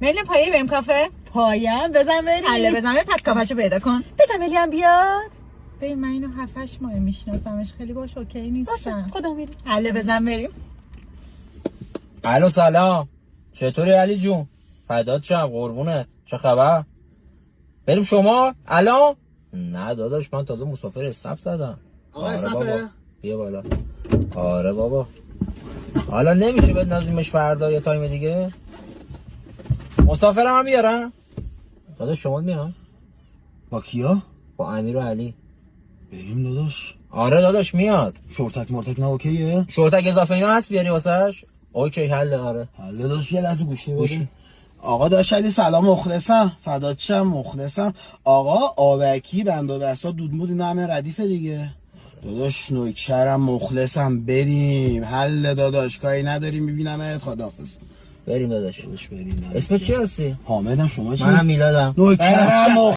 میل پایه بریم کافه؟ پایم بزن بریم. حله بزن بریم، پس کافهشو پیدا کن. بدم ملی هم بیاد. ببین من اینو 7-8 ماه میشناسمش، خیلی باش اوکی نیستم. باشه خدا میری. حله بزن بریم. الو سلام، چطوری علی جون؟ فدات شم قربونت، چه خبر؟ بریم شما الان؟ نه داداش من تازه مسافر استپ زدم. آقا آره استپه؟ بابا بیا بالا. آره بابا حالا نمیشه بنازیمش فردا یا تایم دیگه؟ مسافرم هم بیارم؟ داداش شما میان؟ با کیا؟ با امیر و علی. بریم داداش. آره داداش میاد. شورتک مرتک نه اوکیه؟ شورتک اضافه اینا هست بیاری واسش؟ اوکی حله. آره حالا داداش یه لحظه گوشی گوش. بدیم. آقا داش علی سلام، مخلصم فدات شم مخلصم. آقا آبکی بند و بسا دودمود اینا همه ردیفه دیگه. داداش نوکرم مخلصم، بریم. حل داداش کاری نداریم، میبینمت، خداحافظ. بریم داداش. داداش بریم. اسمت چی هستی؟ حامدم، شما چی؟ منم میلادم. نوکرم